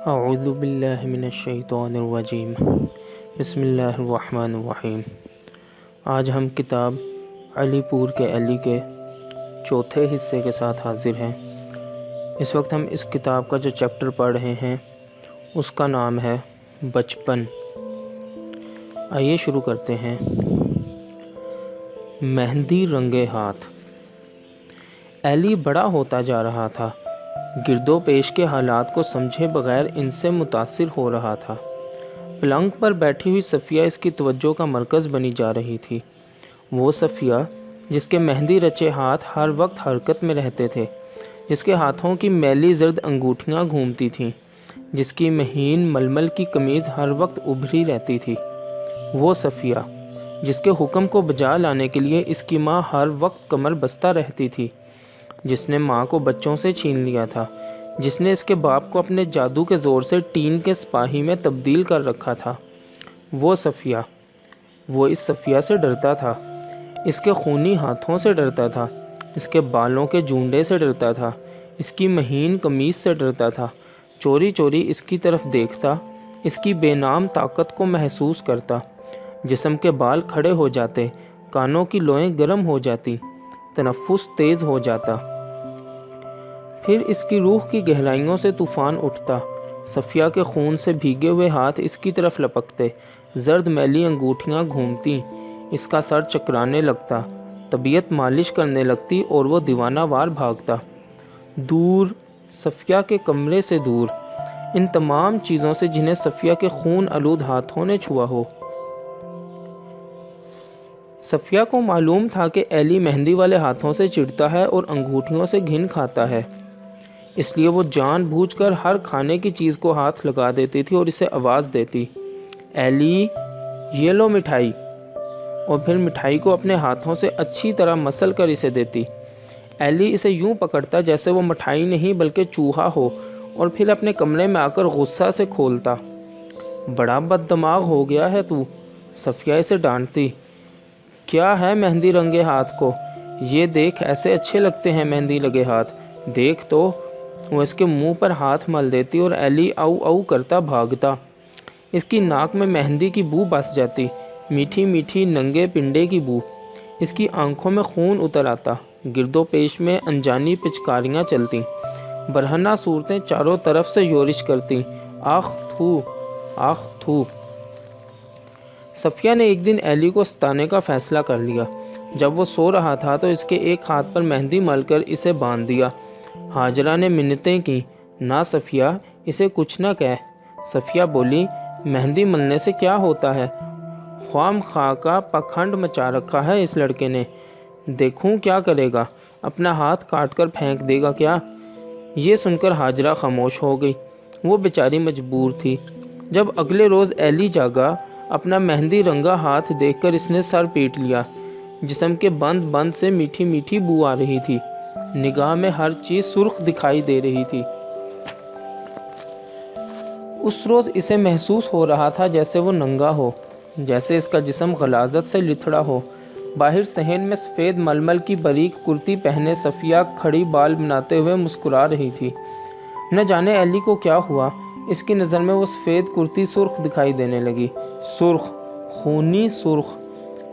اعوذ باللہ من الشیطان الرجیم بسم اللہ الرحمن الرحیم۔ آج ہم کتاب علی پور کے علی کے چوتھے حصے کے ساتھ حاضر ہیں۔ اس وقت ہم اس کتاب کا جو چیپٹر پڑھ رہے ہیں اس کا نام ہے بچپن۔ آئیے شروع کرتے ہیں۔ مہندی رنگے ہاتھ۔ علی بڑا ہوتا جا رہا تھا، گرد و پیش کے حالات کو سمجھے بغیر ان سے متاثر ہو رہا تھا۔ پلنگ پر بیٹھی ہوئی صفیہ اس کی توجہ کا مرکز بنی جا رہی تھی۔ وہ صفیہ جس کے مہندی رچے ہاتھ ہر وقت حرکت میں رہتے تھے، جس کے ہاتھوں کی میلی زرد انگوٹھیاں گھومتی تھیں، جس کی مہین ململ کی قمیض ہر وقت ابھری رہتی تھی۔ وہ صفیہ جس کے حکم کو بجا لانے کے لیے اس کی ماں ہر وقت کمر بستہ رہتی تھی، جس نے ماں کو بچوں سے چھین لیا تھا، جس نے اس کے باپ کو اپنے جادو کے زور سے ٹین کے سپاہی میں تبدیل کر رکھا تھا۔ وہ صفیہ، وہ اس صفیہ سے ڈرتا تھا، اس کے خونی ہاتھوں سے ڈرتا تھا، اس کے بالوں کے جونڈے سے ڈرتا تھا، اس کی مہین قمیض سے ڈرتا تھا، چوری چوری اس کی طرف دیکھتا، اس کی بے نام طاقت کو محسوس کرتا۔ جسم کے بال کھڑے ہو جاتے، کانوں کی لوئیں گرم ہو جاتی، تنفس تیز ہو جاتا۔ پھر اس کی روح کی گہرائیوں سے طوفان اٹھتا، صفیہ کے خون سے بھیگے ہوئے ہاتھ اس کی طرف لپکتے، زرد میلی انگوٹھیاں گھومتی، اس کا سر چکرانے لگتا، طبیعت مالش کرنے لگتی اور وہ دیوانہ وار بھاگتا۔ دور، صفیہ کے کمرے سے دور، ان تمام چیزوں سے جنہیں صفیہ کے خون آلود ہاتھوں نے چھوا ہو۔ صفیہ کو معلوم تھا کہ علی مہندی والے ہاتھوں سے چڑھتا ہے اور انگوٹھیوں سے گھن کھاتا ہے، اس لیے وہ جان بوجھ کر ہر کھانے کی چیز کو ہاتھ لگا دیتی تھی اور اسے آواز دیتی، علی یہ لو مٹھائی، اور پھر مٹھائی کو اپنے ہاتھوں سے اچھی طرح مسل کر اسے دیتی۔ علی اسے یوں پکڑتا جیسے وہ مٹھائی نہیں بلکہ چوہا ہو، اور پھر اپنے کمرے میں آ کر غصہ سے کھولتا۔ بڑا بد دماغ ہو گیا ہے تو، صفیہ اسے ڈانٹتی۔ کیا ہے مہندی رنگے ہاتھ کو، یہ دیکھ ایسے اچھے لگتے ہیں مہندی لگے ہاتھ، دیکھ تو۔ وہ اس کے منہ پر ہاتھ مل دیتی اور علی او او کرتا بھاگتا۔ اس کی ناک میں مہندی کی بو بس جاتی، میٹھی میٹھی ننگے پنڈے کی بو۔ اس کی آنکھوں میں خون اتر آتا، گرد و پیش میں انجانی پچکاریاں چلتیں، برہنہ صورتیں چاروں طرف سے یورش کرتیں، آخ تھو، آخ تھو۔ صفیہ نے ایک دن علی کو ستانے کا فیصلہ کر لیا۔ جب وہ سو رہا تھا تو اس کے ایک ہاتھ پر مہندی مل کر اسے باندھ دیا۔ ہاجرہ نے منتیں کیں، نہ صفیہ اسے کچھ نہ کہہ۔ صفیہ بولی، مہندی ملنے سے کیا ہوتا ہے، خوام خواہ کا پکھنڈ مچا رکھا ہے اس لڑکے نے، دیکھوں کیا کرے گا، اپنا ہاتھ کاٹ کر پھینک دے گا کیا۔ یہ سن کر ہاجرہ خاموش ہو گئی، وہ بیچاری مجبور تھی۔ جب اگلے روز علی جاگا، اپنا مہندی رنگا ہاتھ دیکھ کر اس نے سر پیٹ لیا۔ جسم کے بند بند سے میٹھی میٹھی بو آ رہی تھی، نگاہ میں ہر چیز سرخ دکھائی دے رہی تھی۔ اس روز اسے محسوس ہو رہا تھا جیسے وہ ننگا ہو، جیسے اس کا جسم غلاظت سے لتھڑا ہو۔ باہر صحن میں سفید ململ کی باریک کرتی پہنے صفیہ کھڑی بال بناتے ہوئے مسکرا رہی تھی۔ نہ جانے علی کو کیا ہوا، اس کی نظر میں وہ سفید کرتی سرخ دکھائی دینے لگی، سرخ، خونی سرخ،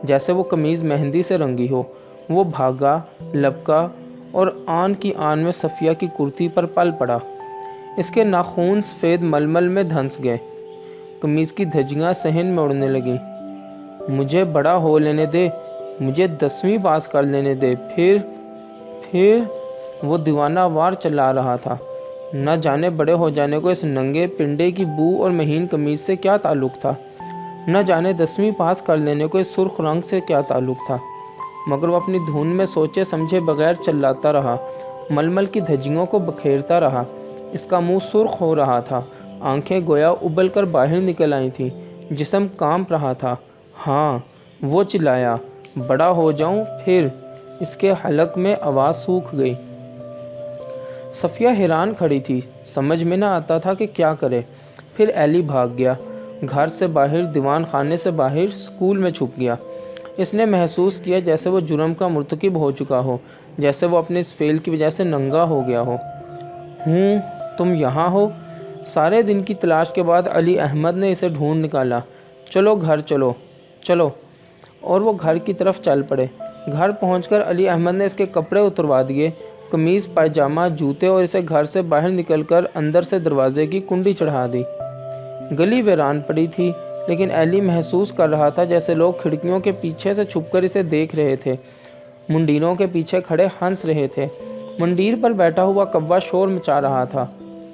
جیسے وہ قمیض مہندی سے رنگی ہو۔ وہ بھاگا، لپکا اور آن کی آن میں صفیہ کی کرتی پر پل پڑا۔ اس کے ناخون سفید ململ میں دھنس گئے، قمیض کی دھجیاں صحن میں اڑنے لگیں۔ مجھے بڑا ہو لینے دے، مجھے 10ویں پاس کر لینے دے، پھر وہ دیوانہ وار چلا رہا تھا۔ نہ جانے بڑے ہو جانے کو اس ننگے پنڈے کی بو اور مہین قمیض سے کیا تعلق تھا، نہ جانے 10ویں پاس کر لینے کو اس سرخ رنگ سے کیا تعلق تھا، مگر وہ اپنی دھن میں سوچے سمجھے بغیر چلاتا رہا، ململ کی دھجیوں کو بکھیرتا رہا۔ اس کا منہ سرخ ہو رہا تھا، آنکھیں گویا ابل کر باہر نکل آئی تھیں، جسم کانپ رہا تھا۔ ہاں، وہ چلایا، بڑا ہو جاؤں پھر۔ اس کے حلق میں آواز سوکھ گئی۔ صفیہ حیران کھڑی تھی، سمجھ میں نہ آتا تھا کہ کیا کرے۔ پھر علی بھاگ گیا، گھر سے باہر، دیوان خانے سے باہر، اسکول میں چھپ گیا۔ اس نے محسوس کیا جیسے وہ جرم کا مرتکب ہو چکا ہو، جیسے وہ اپنے اس فعل کی وجہ سے ننگا ہو گیا ہو۔ تم یہاں ہو، سارے دن کی تلاش کے بعد علی احمد نے اسے ڈھونڈ نکالا۔ چلو گھر چلو، اور وہ گھر کی طرف چل پڑے۔ گھر پہنچ کر علی احمد نے اس کے کپڑے اتروا دیے، قمیض، پائجامہ، جوتے، اور اسے گھر سے باہر نکل کر اندر سے دروازے کی کنڈی چڑھا دی۔ گلی ویران پڑی تھی، لیکن ایلی محسوس کر رہا تھا جیسے لوگ کھڑکیوں کے پیچھے سے چھپ کر اسے دیکھ رہے تھے، منڈیروں کے پیچھے کھڑے ہنس رہے تھے۔ منڈیر پر بیٹھا ہوا کوا شور مچا رہا تھا،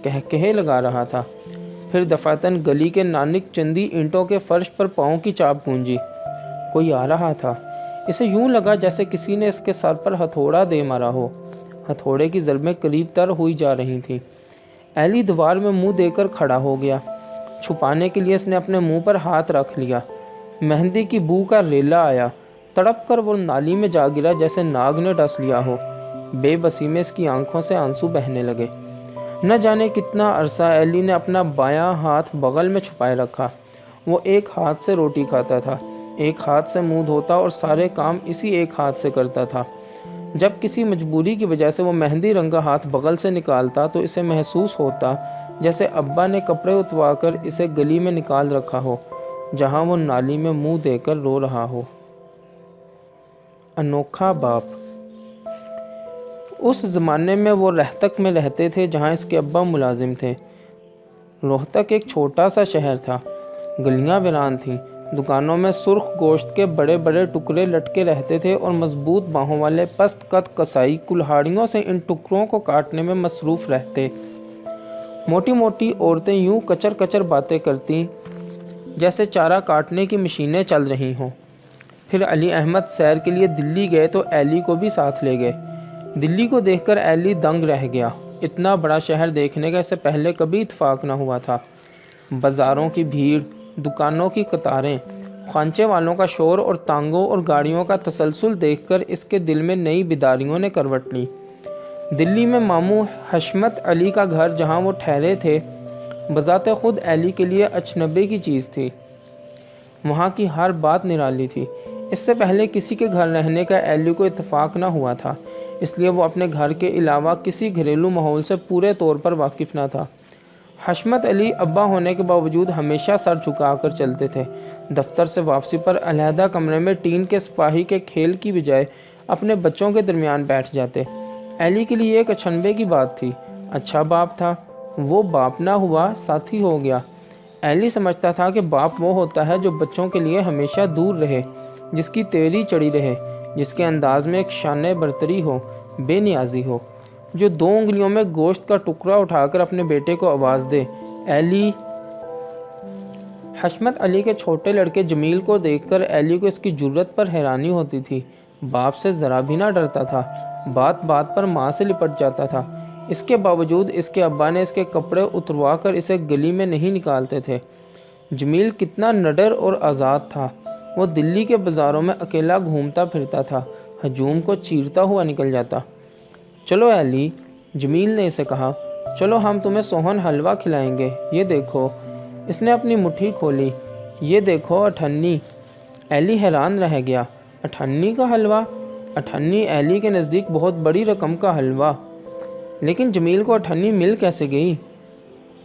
کہکہے لگا رہا تھا۔ پھر دفعتاً گلی کے نانک چندی اینٹوں کے فرش پر پاؤں کی چاپ گونجی۔ کوئی آ رہا تھا۔ اسے یوں لگا جیسے کسی نے اس کے سر پر ہتھوڑا دے مارا ہو۔ ہتھوڑے کی ضربیں قریب تر ہوئی جا رہی تھیں۔ ایلی دیوار میں منہ دے کر کھڑا ہو گیا۔ چھپانے کے لیے اس نے اپنے منہ پر ہاتھ رکھ لیا۔ مہندی کی بو کا ریلا آیا۔ تڑپ کر وہ نالی میں جا گرا جیسے ناگ نے ڈس لیا ہو۔ بے بسی میں اس کی آنکھوں سے آنسو بہنے لگے۔ نہ جانے کتنا عرصہ ایلی نے اپنا بایاں ہاتھ بغل میں چھپائے رکھا۔ وہ ایک ہاتھ سے روٹی کھاتا تھا، ایک ہاتھ سے منہ دھوتا اور سارے کام اسی ایک ہاتھ سے کرتا تھا۔ جب کسی مجبوری کی وجہ سے وہ مہندی رنگا ہاتھ بغل سے نکالتا تو اسے محسوس ہوتا جیسے ابا نے کپڑے اتوا کر اسے گلی میں نکال رکھا ہو، جہاں وہ نالی میں منہ دے کر رو رہا ہو۔ انوکھا باپ۔ اس زمانے میں وہ روہتک میں رہتے تھے جہاں اس کے ابا ملازم تھے۔ روہتک ایک چھوٹا سا شہر تھا۔ گلیاں ویران تھیں، دکانوں میں سرخ گوشت کے بڑے بڑے ٹکڑے لٹکے رہتے تھے اور مضبوط باہوں والے پست قد کسائی کلہاڑیوں سے ان ٹکڑوں کو کاٹنے میں مصروف رہتے۔ موٹی موٹی عورتیں یوں کچر کچر باتیں کرتیں جیسے چارہ کاٹنے کی مشینیں چل رہی ہوں۔ پھر علی احمد سیر کے لیے دلی گئے تو ایلی کو بھی ساتھ لے گئے۔ دلی کو دیکھ کر ایلی دنگ رہ گیا۔ اتنا بڑا شہر دیکھنے کا اس سے پہلے کبھی اتفاق نہ ہوا تھا۔ بازاروں کی بھیڑ، دکانوں کی قطاریں، خوانچے والوں کا شور اور تانگوں اور گاڑیوں کا تسلسل دیکھ کر اس کے دل میں نئی بیداریوں نے کروٹ لی۔ دلی میں ماموں حشمت علی کا گھر جہاں وہ ٹھہرے تھے، بذات خود ایلی کے لیے اجنبی کی چیز تھی۔ وہاں کی ہر بات نرالی تھی۔ اس سے پہلے کسی کے گھر رہنے کا ایلی کو اتفاق نہ ہوا تھا، اس لیے وہ اپنے گھر کے علاوہ کسی گھریلو ماحول سے پورے طور پر واقف نہ تھا۔ حشمت علی ابا ہونے کے باوجود ہمیشہ سر جھکا کر چلتے تھے۔ دفتر سے واپسی پر علیحدہ کمرے میں ٹین کے سپاہی کے کھیل کی بجائے اپنے بچوں کے درمیان بیٹھ جاتے۔ ایلی کے لیے ایک اچنبے کی بات تھی۔ اچھا باپ تھا، وہ باپ نہ ہوا ساتھی ہو گیا۔ ایلی سمجھتا تھا کہ باپ وہ ہوتا ہے جو بچوں کے لیے ہمیشہ دور رہے، جس کی تیوری چڑھی رہے، جس کے انداز میں ایک شان برتری ہو، بے نیازی ہو، جو 2 انگلیوں میں گوشت کا ٹکڑا اٹھا کر اپنے بیٹے کو آواز دے، ایلی۔ حشمت علی کے چھوٹے لڑکے جمیل کو دیکھ کر ایلی کو اس کی جرت پر حیرانی ہوتی تھی۔ باپ سے ذرا بھی نہ ڈرتا تھا، بات بات پر ماں سے لپٹ جاتا تھا۔ اس کے باوجود اس کے ابا نے اس کے کپڑے اتروا کر اسے گلی میں نہیں نکالتے تھے۔ جمیل کتنا نڈر اور آزاد تھا۔ وہ دلی کے بازاروں میں اکیلا گھومتا پھرتا تھا، ہجوم کو چیرتا ہوا نکل جاتا۔ چلو ایلی، جمیل نے اسے کہا، چلو ہم تمہیں سوہن حلوہ کھلائیں گے، یہ دیکھو۔ اس نے اپنی مٹھی کھولی، یہ دیکھو اٹھنی۔ ایلی حیران رہ گیا، اٹھنی کا حلوہ؟ اٹھنی ایلی کے نزدیک بہت بڑی رقم کا حلوہ، لیکن جمیل کو اٹھنی مل کیسے گئی؟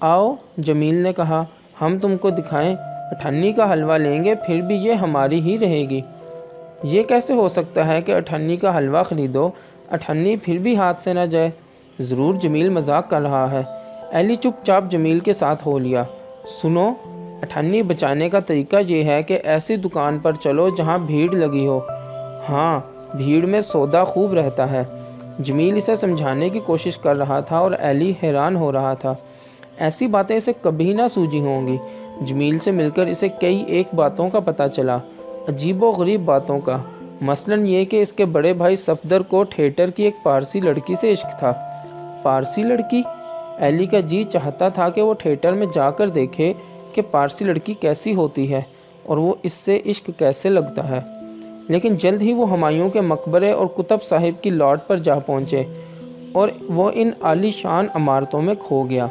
آؤ، جمیل نے کہا، ہم تم کو دکھائیں، اٹھنی کا حلوہ لیں گے، پھر بھی یہ ہماری ہی رہے گی۔ یہ کیسے ہو سکتا ہے کہ اٹھنی کا حلوہ خریدو، اٹھنی پھر بھی ہاتھ سے نہ جائے؟ ضرور جمیل مذاق کر رہا ہے۔ ایلی چپ چاپ جمیل کے ساتھ ہو لیا۔ سنو، اٹھنی بچانے کا طریقہ یہ ہے کہ ایسی دکان پر چلو جہاں بھیڑ لگی ہو۔ ہاں، بھیڑ میں سودا خوب رہتا ہے۔ جمیل اسے سمجھانے کی کوشش کر رہا تھا اور ایلی حیران ہو رہا تھا۔ ایسی باتیں اسے کبھی نہ سوجھی ہوں گی۔ جمیل سے مل کر اسے کئی ایک باتوں کا پتہ چلا، عجیب و غریب باتوں کا۔ مثلاً یہ کہ اس کے بڑے بھائی صفدر کو تھیٹر کی ایک پارسی لڑکی سے عشق تھا۔ پارسی لڑکی؟ ایلی کا جی چاہتا تھا کہ وہ تھیٹر میں جا کر دیکھے کہ پارسی لڑکی کیسی ہوتی ہے اور وہ اس سے عشق کیسے لگتا ہے۔ لیکن جلد ہی وہ ہمایوں کے مقبرے اور کتب صاحب کی لاٹ پر جا پہنچے اور وہ ان عالی شان عمارتوں میں کھو گیا۔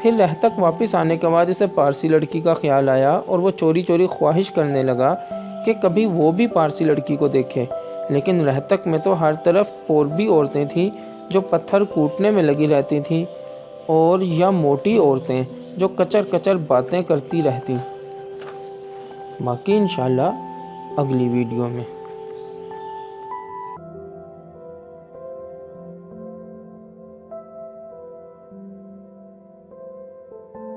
پھر روہتک واپس آنے کے بعد اسے پارسی لڑکی کا خیال آیا اور وہ چوری چوری خواہش کرنے لگا کہ کبھی وہ بھی پارسی لڑکی کو دیکھے۔ لیکن روہتک میں تو ہر طرف پوربی عورتیں تھیں جو پتھر کوٹنے میں لگی رہتی تھیں، اور یا موٹی عورتیں جو کچر کچر باتیں کرتی رہتی۔ باقی انشاءاللہ اگلی ویڈیو میں۔